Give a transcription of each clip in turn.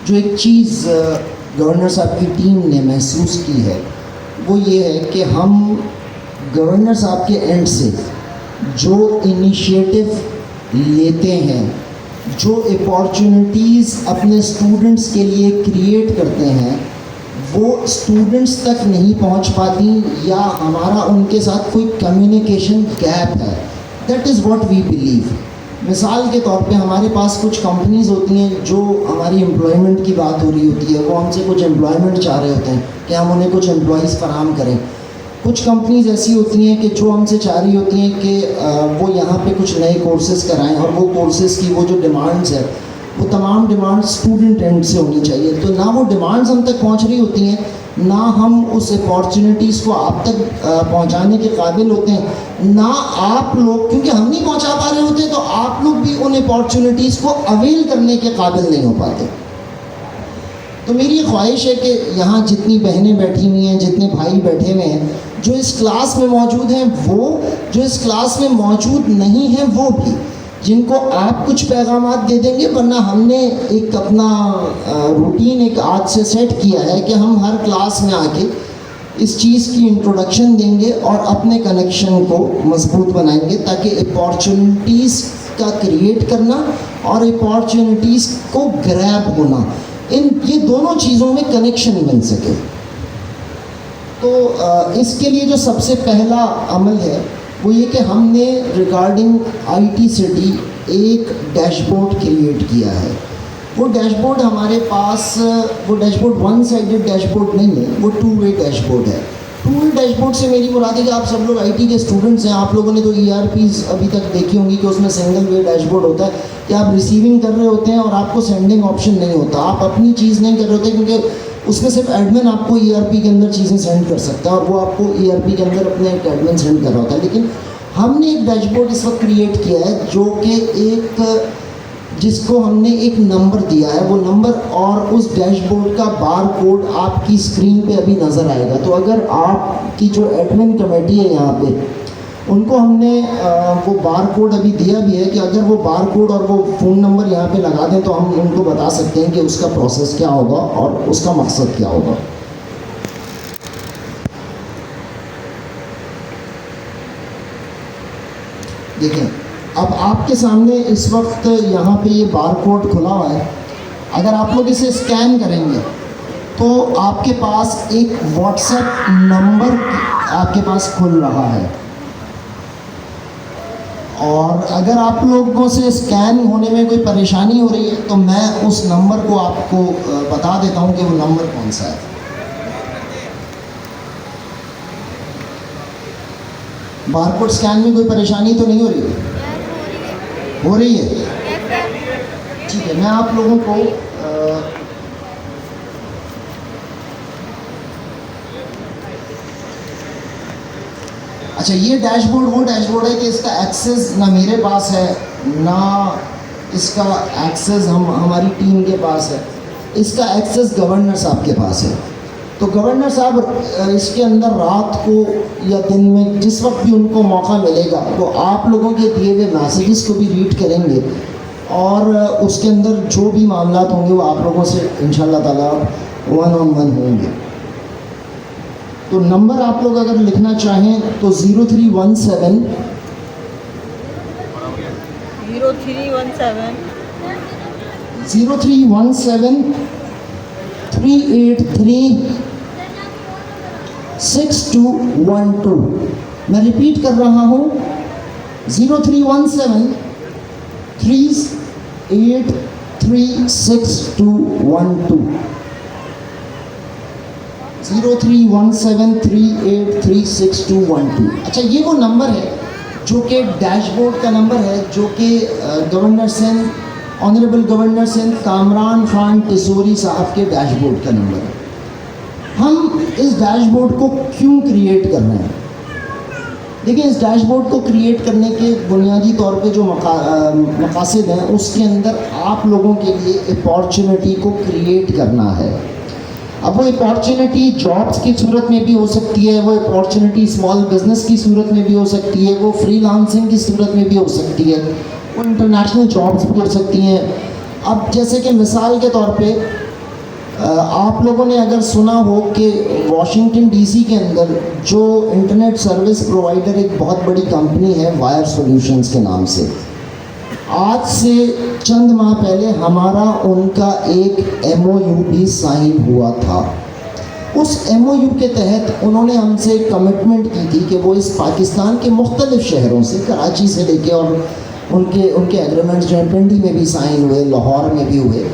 जो एक चीज़ गवर्नर साहब की टीम ने महसूस की है वो ये है कि हम गवर्नर साहब के एंड से जो इनिशिएटिव लेते हैं, जो अपॉर्चुनिटीज़ अपने स्टूडेंट्स के लिए क्रिएट करते हैं, वो स्टूडेंट्स तक नहीं पहुंच पाती या हमारा उनके साथ कोई कम्युनिकेशन गैप है। That is what we believe. मिसाल के तौर पे हमारे पास कुछ कंपनीज़ होती हैं जो हमारी एम्प्लॉयमेंट की बात हो रही होती है, वो हमसे कुछ एम्प्लॉयमेंट चाह रहे होते हैं कि हम उन्हें कुछ एम्प्लॉयज़ फराहम करें। कुछ कंपनीज़ ऐसी होती हैं कि जो हमसे चाह रही होती हैं कि वो यहाँ पे कुछ नए कोर्सेज़ कराएं, और वो कोर्सेज़ की वो जो डिमांड्स है वो तमाम डिमांड्स स्टूडेंट एंड से होनी चाहिए। तो ना वो डिमांड्स हम तक पहुँच रही होती हैं, ना हम उस अपॉर्चुनिटीज़ को आप तक पहुँचाने के काबिल होते हैं, ना आप लोग, क्योंकि हम नहीं पहुँचा पा रहे होते तो आप लोग भी उन अपॉर्चुनिटीज़ को अवेल करने के काबिल नहीं हो पाते। तो मेरी ख्वाहिश है कि यहाँ जितनी बहनें बैठी हुई हैं, जितने भाई बैठे हुए हैं, जो इस क्लास में मौजूद हैं, वो जो इस क्लास में मौजूद नहीं हैं वो भी, जिनको आप कुछ पैगामात दे देंगे, वरना हमने एक अपना रूटीन एक आज से सेट किया है कि हम हर क्लास में आके इस चीज़ की इंट्रोडक्शन देंगे और अपने कनेक्शन को मजबूत बनाएंगे, ताकि अपॉर्चुनिटीज़ का क्रिएट करना और अपॉर्चुनिटीज़ को ग्रैब होना, ये दोनों चीज़ों में कनेक्शन बन सके। तो इसके लिए जो सबसे पहला अमल है वो ये कि हमने रिगार्डिंग IT सिटी एक डैशबोर्ड क्रिएट किया है। वो डैशबोर्ड हमारे पास, वो डैशबोर्ड वन साइडेड डैशबोर्ड नहीं है, वो 2 वे डैशबोर्ड है। 2 वे डैशबोर्ड से मेरी मुराद है कि आप सब लोग IT के स्टूडेंट्स हैं, आप लोगों ने तो ERPs अभी तक देखी होंगी कि उसमें सिंगल वे डैशबोर्ड होता है कि आप रिसीविंग कर रहे होते हैं और आपको सेंडिंग ऑप्शन नहीं होता, आप अपनी चीज़ नहीं कर रहे होते, क्योंकि उसमें सिर्फ एडमिन आपको ERP के अंदर चीज़ें सेंड कर सकता है और वो आपको ERP के अंदर अपने एक एडमिन सेंड कर रहा होता है। लेकिन हमने एक डैशबोर्ड इस वक्त क्रिएट किया है जो कि जिसको हमने एक नंबर दिया है, वो नंबर और उस डैशबोर्ड का बार कोड आपकी स्क्रीन पे अभी नज़र आएगा। तो अगर आपकी जो एडमिन कमेटी है यहाँ पे, उनको हमने वो बार कोड अभी दिया भी है कि अगर वो बार कोड और वो फ़ोन नंबर यहाँ पे लगा दें तो हम उनको बता सकते हैं कि उसका प्रोसेस क्या होगा और उसका मकसद क्या होगा। देखें, अब आपके सामने इस वक्त यहाँ पे ये बार कोड खुला हुआ है। अगर आप लोग इसे स्कैन करेंगे तो आपके पास एक व्हाट्सएप नंबर आपके पास खुल रहा है, और अगर आप लोगों से स्कैन होने में कोई परेशानी हो रही है तो मैं उस नंबर को आपको बता देता हूँ कि वो नंबर कौन सा है। बारकोड स्कैन में कोई परेशानी तो नहीं हो रही है? हो रही है? ठीक है, मैं आप लोगों को अच्छा, ये डैशबोर्ड वो डैशबोर्ड है कि इसका एक्सेस ना मेरे पास है, ना इसका एक्सेस हमारी टीम के पास है, इसका एक्सेस गवर्नर साहब के पास है। तो गवर्नर साहब इसके अंदर रात को या दिन में जिस वक्त भी उनको मौका मिलेगा वो आप लोगों के दिए हुए मैसेजेस को भी रीड करेंगे और उसके अंदर जो भी मामलात होंगे वो आप लोगों से इंशाल्लाह ताला 1-on-1 होंगे। तो नंबर आप लोग अगर लिखना चाहें तो 0317 383 6212। मैं रिपीट कर रहा हूँ, 0317 383 6212, 0317 383 6212। अच्छा, ये वो नंबर है जो कि डैशबोर्ड का नंबर है, जो कि governor Sindh, honourable governor Sindh Kamran Khan Tessori sahab के डैशबोर्ड का नंबर है। हम इस डैशबोर्ड को क्यों क्रिएट कर रहे हैं? देखिए, इस डैशबोर्ड को क्रिएट करने के बुनियादी तौर पे जो मकासद हैं उसके अंदर आप लोगों के लिए अपॉर्चुनिटी को क्रिएट करना है। अब वो अपॉर्चुनिटी जॉब्स की सूरत में भी हो सकती है, वो अपॉर्चुनिटी स्मॉल बिजनेस की सूरत में भी हो सकती है, वो फ्रीलांसिंग की सूरत में भी हो सकती है, वो इंटरनेशनल जॉब्स भी हो सकती हैं। अब जैसे कि मिसाल के तौर पे आप लोगों ने अगर सुना हो कि वॉशिंगटन डीसी के अंदर जो इंटरनेट सर्विस प्रोवाइडर एक बहुत बड़ी कंपनी है वायर सॉल्यूशंस के नाम से, आज से चंद माह पहले हमारा उनका एक एमओयू भी साइन हुआ था। उस एमओयू के तहत उन्होंने हमसे कमिटमेंट की थी कि वो इस पाकिस्तान के मुख्तलिफ शहरों से, कराची से लेके, और उनके एग्रीमेंट्स जो हैं पिंडी में भी साइन हुए, लाहौर में भी हुए,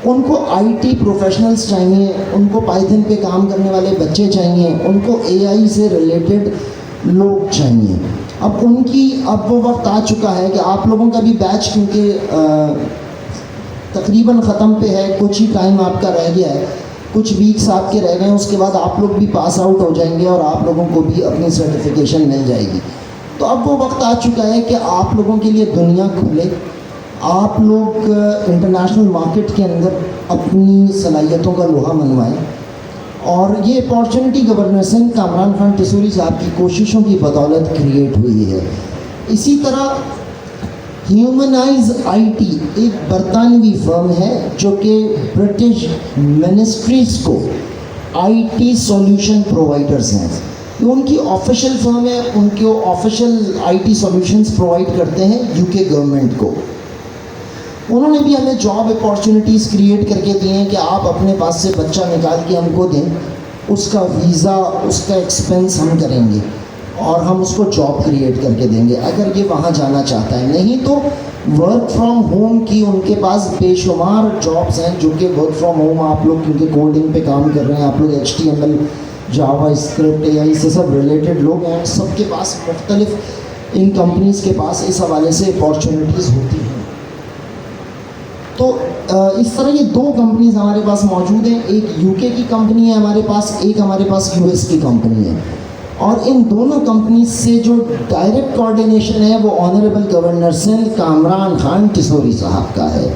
उनको आईटी प्रोफेशनल्स चाहिए, उनको पाइथन पे काम करने वाले बच्चे चाहिए, उनको एआई से रिलेटेड लोग चाहिए। अब वो वक्त आ चुका है कि आप लोगों का भी बैच, क्योंकि तकरीबन ख़त्म पे है, कुछ ही टाइम आपका रह गया है, कुछ वीक्स आपके रह गए हैं, उसके बाद आप लोग भी पास आउट हो जाएंगे और आप लोगों को भी अपनी सर्टिफिकेशन मिल जाएगी। तो अब वो वक्त आ चुका है कि आप लोगों के लिए दुनिया खुले, आप लोग इंटरनेशनल मार्केट के अंदर अपनी सलाहियतों का लोहा मनवाएं। और ये अपॉर्चुनिटी गवर्नर सिंध कामरान खान टिसूरी साहब की कोशिशों की बदौलत क्रिएट हुई है। इसी तरह ह्यूमनाइज आईटी एक बरतानवी फर्म है जो कि ब्रिटिश मिनिस्ट्रीज़ को आईटी सॉल्यूशन प्रोवाइडर्स हैं, ये उनकी ऑफिशियल फर्म है, उनके ऑफिशियल आईटी सॉल्यूशंस प्रोवाइड करते हैं यूके गवर्नमेंट को। उन्होंने भी हमें जॉब अपॉर्चुनिटीज़ क्रिएट करके दिए हैं कि आप अपने पास से बच्चा निकाल के हमको दें, उसका वीज़ा, उसका एक्सपेंस हम करेंगे और हम उसको जॉब क्रिएट करके देंगे अगर ये वहाँ जाना चाहता है। नहीं तो वर्क फ्रॉम होम की उनके पास बेशुमार जॉब्स हैं जो कि वर्क फ्रॉम होम, आप लोग क्योंकि कोडिंग पे काम कर रहे हैं, आप लोग HTML, जावा स्क्रिप्ट, AI से सब रिलेटेड लोग हैं, सबके पास मुख्तलिफ इन कंपनीज़ के पास इस हवाले से अपॉर्चुनिटीज़ होती हैं। तो इस तरह ये दो कंपनीज हमारे पास मौजूद हैं, एक यूके की कंपनी है हमारे पास, एक हमारे पास यूएस की कंपनी है, और इन दोनों कंपनीज से जो डायरेक्ट कोऑर्डिनेशन है वो ऑनरेबल गवर्नर सिंध कामरान खान टिसूरी साहब का है।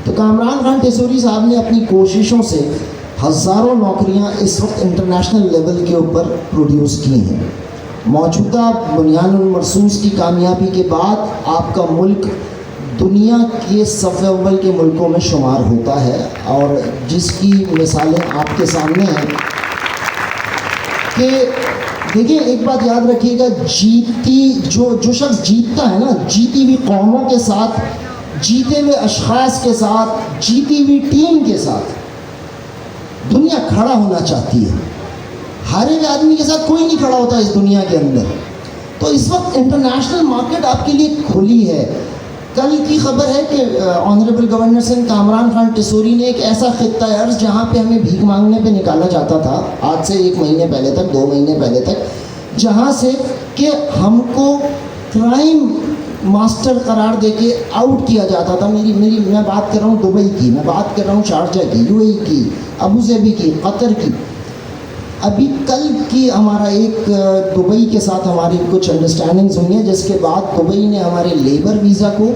तो कामरान खान टिसूरी साहब ने अपनी कोशिशों से हज़ारों नौकरियां इस वक्त इंटरनेशनल लेवल के ऊपर प्रोड्यूस की हैं। मौजूदा बुनियानुल मरसूस की कामयाबी के बाद आपका मुल्क दुनिया के सफ़े अव्वल के मुल्कों में शुमार होता है, और जिसकी मिसालें आपके सामने हैं कि देखिए, एक बात याद रखिएगा, जो शख्स जीतता है ना, जीती हुई कौमों के साथ, जीते हुए अशख़ास के साथ, जीती हुई टीम के साथ दुनिया खड़ा होना चाहती है। हर एक आदमी के साथ कोई नहीं खड़ा होता इस दुनिया के अंदर। तो इस वक्त इंटरनेशनल मार्केट आपके लिए खुली है। कल की खबर है कि ऑनरेबल गवर्नर सिंध कामरान खान टिसूरी ने एक ऐसा खित्ता अर्ज़ जहाँ पे हमें भीख मांगने पे निकाला जाता था आज से 1 महीने पहले तक, 2 महीने पहले तक, जहाँ से कि हमको क्राइम मास्टर करार देके आउट किया जाता था। मैं बात कर रहा हूँ दुबई की, मैं बात कर रहा हूँ शारजा की, UAE की, अबू धाबी की, कतर की। अभी कल की हमारा एक दुबई के साथ हमारी कुछ अंडरस्टैंडिंग्स हुई हैं, जिसके बाद दुबई ने हमारे लेबर वीज़ा को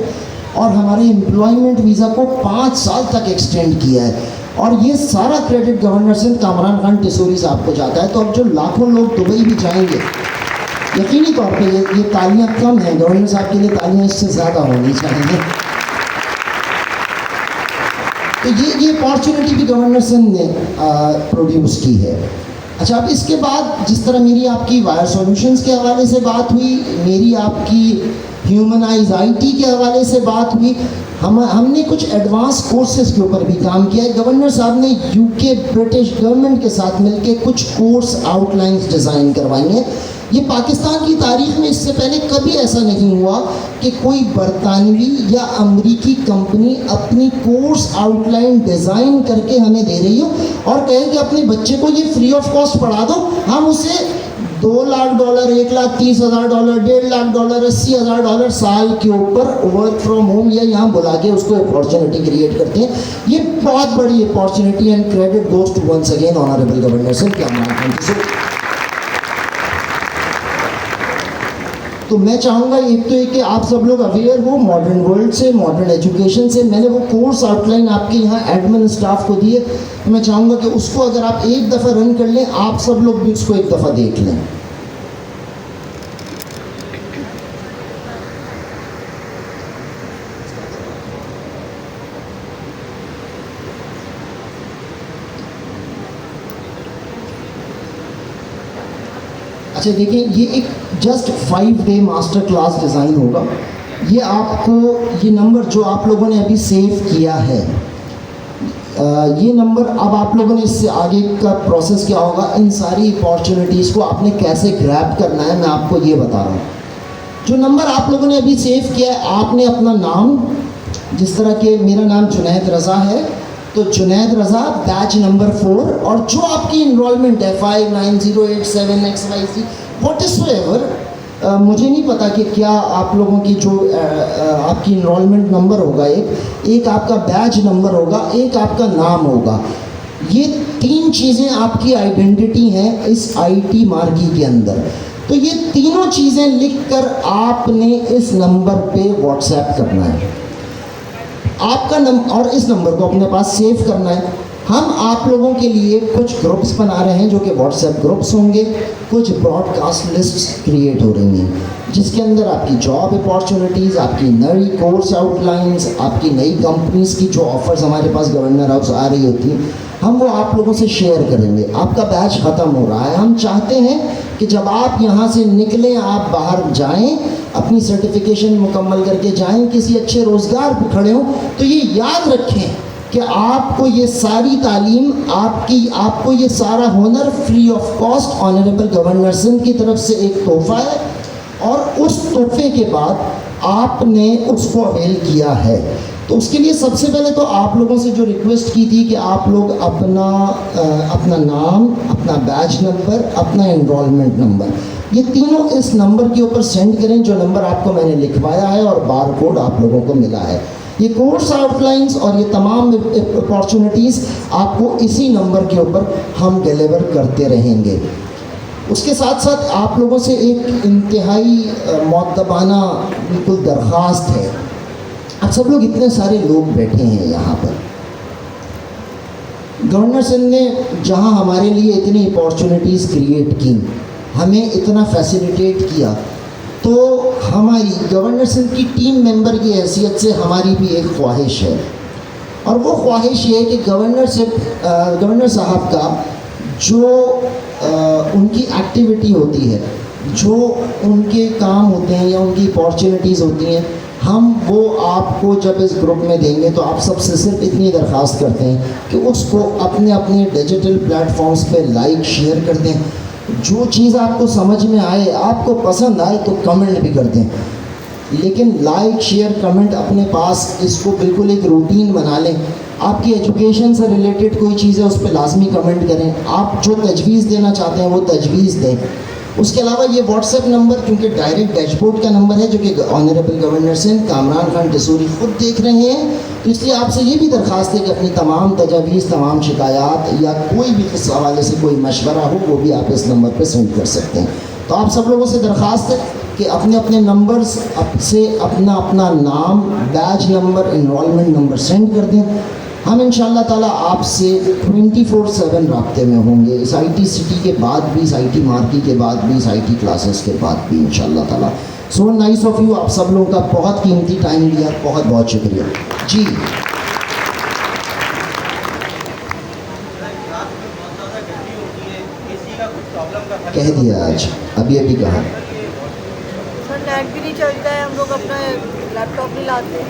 और हमारे एम्प्लॉयमेंट वीज़ा को 5 साल तक एक्सटेंड किया है, और ये सारा क्रेडिट गवर्नर सिंध कामरान खान टिसूरी साहब को जाता है। तो अब जो लाखों लोग दुबई भी जाएंगे, यकीनी तौर पे ये तालियां कम हैं, गवर्नर साहब के लिए तालियां इससे ज़्यादा होनी चाहिए। तो ये अपॉर्चुनिटी भी गवर्नर सिंध ने प्रोड्यूस की है। अच्छा, अब इसके बाद जिस तरह मेरी आपकी वायर सॉल्यूशंस के हवाले से बात हुई, मेरी आपकी ह्यूमनाइज आईटी के हवाले से बात हुई, हमने कुछ एडवांस कोर्सेज के ऊपर भी काम किया है। गवर्नर साहब ने यूके ब्रिटिश गवर्नमेंट के साथ मिलकर कुछ कोर्स आउटलाइंस डिज़ाइन करवाई हैं। ये पाकिस्तान की तारीख में इससे पहले कभी ऐसा नहीं हुआ कि कोई बरतानवी या अमरीकी कंपनी अपनी कोर्स आउटलाइन डिज़ाइन करके हमें दे रही हो और कहे कि अपने बच्चे को ये फ्री ऑफ कॉस्ट पढ़ा दो, हम उसे $2 लाख, $1,30,000, $1.5 लाख, $80,000 साल के ऊपर वर्क फ्रॉम होम या यहाँ बुला के उसको अपॉर्चुनिटी क्रिएट करते हैं। ये बहुत बड़ी opportunity and credit goes to once again honourable governor Sindh Kamran Khan. तो मैं चाहूँगा एक तो कि आप सब लोग अवेयर हो मॉडर्न वर्ल्ड से, मॉडर्न एजुकेशन से। मैंने वो कोर्स आउटलाइन आपके यहाँ एडमिन स्टाफ को दिए, तो मैं चाहूँगा कि उसको अगर आप एक दफ़ा रन कर लें, आप सब लोग भी उसको एक दफ़ा देख लें। अच्छा देखिए, ये एक just 5 day master class design होगा। ये आपको, ये नंबर जो आप लोगों ने अभी सेव किया है, ये नंबर अब आप लोगों ने इससे आगे का प्रोसेस क्या होगा, इन सारी अपॉर्चुनिटीज़ को आपने कैसे ग्रैब करना है, मैं आपको ये बता रहा हूँ। जो नंबर आप लोगों ने अभी सेव किया है, आपने अपना नाम, जिस तरह के मेरा नाम जुनैद रज़ा है, तो जुनैद रज़ा बैच नंबर 4, और जो आपकी इनरोलमेंट है 590878XYZ वॉट इज़ एवर, मुझे नहीं पता कि क्या आप लोगों की जो आपकी इनरोलमेंट नंबर होगा, एक आपका बैच नंबर होगा, एक आपका नाम होगा। ये 3 चीज़ें आपकी आइडेंटिटी हैं इस आईटी मार्की के अंदर। तो ये तीनों चीज़ें लिखकर आपने इस नंबर पे व्हाट्सएप करना है, आपका नंबर, और इस नंबर को अपने पास सेव करना है। हम आप लोगों के लिए कुछ ग्रुप्स बना रहे हैं जो कि व्हाट्सएप ग्रुप्स होंगे, कुछ ब्रॉडकास्ट लिस्ट्स क्रिएट हो रही हैं जिसके अंदर आपकी जॉब अपॉर्चुनिटीज़, आपकी नई कोर्स आउटलाइंस, आपकी नई कंपनीज़ की जो ऑफर्स हमारे पास गवर्नर हाउस आ रही होती हैं, हम वो आप लोगों से शेयर करेंगे। आपका बैच ख़त्म हो रहा है, हम चाहते हैं कि जब आप यहाँ से निकलें, आप बाहर जाएं, अपनी सर्टिफिकेशन मुकम्मल करके जाएं, किसी अच्छे रोज़गार पर खड़े हों, तो ये याद रखें कि आपको ये सारी तालीम, आपको ये सारा हुनर free of cost honourable governor Sindh की तरफ से एक तोहफ़ा है, और उस तोहफे के बाद आपने उसको अवेल किया है। तो उसके लिए सबसे पहले तो आप लोगों से जो रिक्वेस्ट की थी कि आप लोग अपना नाम, अपना बैच नंबर, अपना एनरोलमेंट नंबर, ये तीनों इस नंबर के ऊपर सेंड करें, जो नंबर आपको मैंने लिखवाया है और बार कोड आप लोगों को मिला है। ये कोर्स आउटलाइंस और ये तमाम अपॉर्चुनिटीज़ आपको इसी नंबर के ऊपर हम डिलीवर करते रहेंगे। उसके साथ साथ आप लोगों से एक इंतहाई मुअद्दबाना बिल्कुल दरख्वास्त है। आप सब लोग इतने सारे लोग बैठे हैं यहाँ पर, गवर्नर सिंह ने जहाँ हमारे लिए इतनी अपॉर्चुनिटीज़ क्रिएट की, हमें इतना फैसिलिटेट किया, तो हमारी गवर्नर सिंह की टीम मेंबर की हैसियत से हमारी भी एक ख्वाहिश है, और वो ख्वाहिश ये है कि गवर्नर साहब का जो उनकी एक्टिविटी होती है, जो उनके काम होते हैं या उनकी अपॉर्चुनिटीज़ होती हैं, हम वो आपको जब इस ग्रुप में देंगे तो आप सबसे सिर्फ इतनी दरख्वास्त करते हैं कि उसको अपने अपने डिजिटल प्लेटफॉर्म्स पे लाइक शेयर कर दें। जो चीज़ आपको समझ में आए, आपको पसंद आए तो कमेंट भी कर दें, लेकिन लाइक शेयर कमेंट अपने पास इसको बिल्कुल एक रूटीन बना लें। आपकी एजुकेशन से रिलेटेड कोई चीज़ है उस पर लाजमी कमेंट करें, आप जो तजवीज़ देना चाहते हैं वो तजवीज़ दें। उसके अलावा ये व्हाट्सएप नंबर, क्योंकि डायरेक्ट डैशबोर्ड का नंबर है जो कि ऑनरेबल गवर्नर सिंह कामरान खान डसूरी खुद देख रहे हैं, तो इसलिए आपसे ये भी दरख्वास्त है कि अपनी तमाम तजावीज़, तमाम शिकायत या कोई भी इस हवाले से कोई मशवरा हो, वो भी आप इस नंबर पर सेंड कर सकते हैं। तो आप सब लोगों से दरख्वास्त है कि अपने अपने नंबर्स से अपना अपना नाम, batch number, enrolment number send कर दें। हम इंशाअल्लाह ताला आपसे 24/7 राब्ते में होंगे, इस आईटी सिटी के बाद भी, इस आईटी मार्की के बाद भी, इस आईटी क्लासेस के बाद भी इंशाअल्लाह ताला। सो नाइस ऑफ यू, आप सब लोगों का बहुत कीमती टाइम लिया, बहुत बहुत शुक्रिया जी। कह दिया आज, अभी अभी कहा सर, नेट भी नहीं चलता है, हम लोग अपना लैपटॉप नहीं लाते।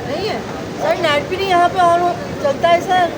नहीं है सर, नेट भी नहीं यहाँ पे ऑन चलता है सर।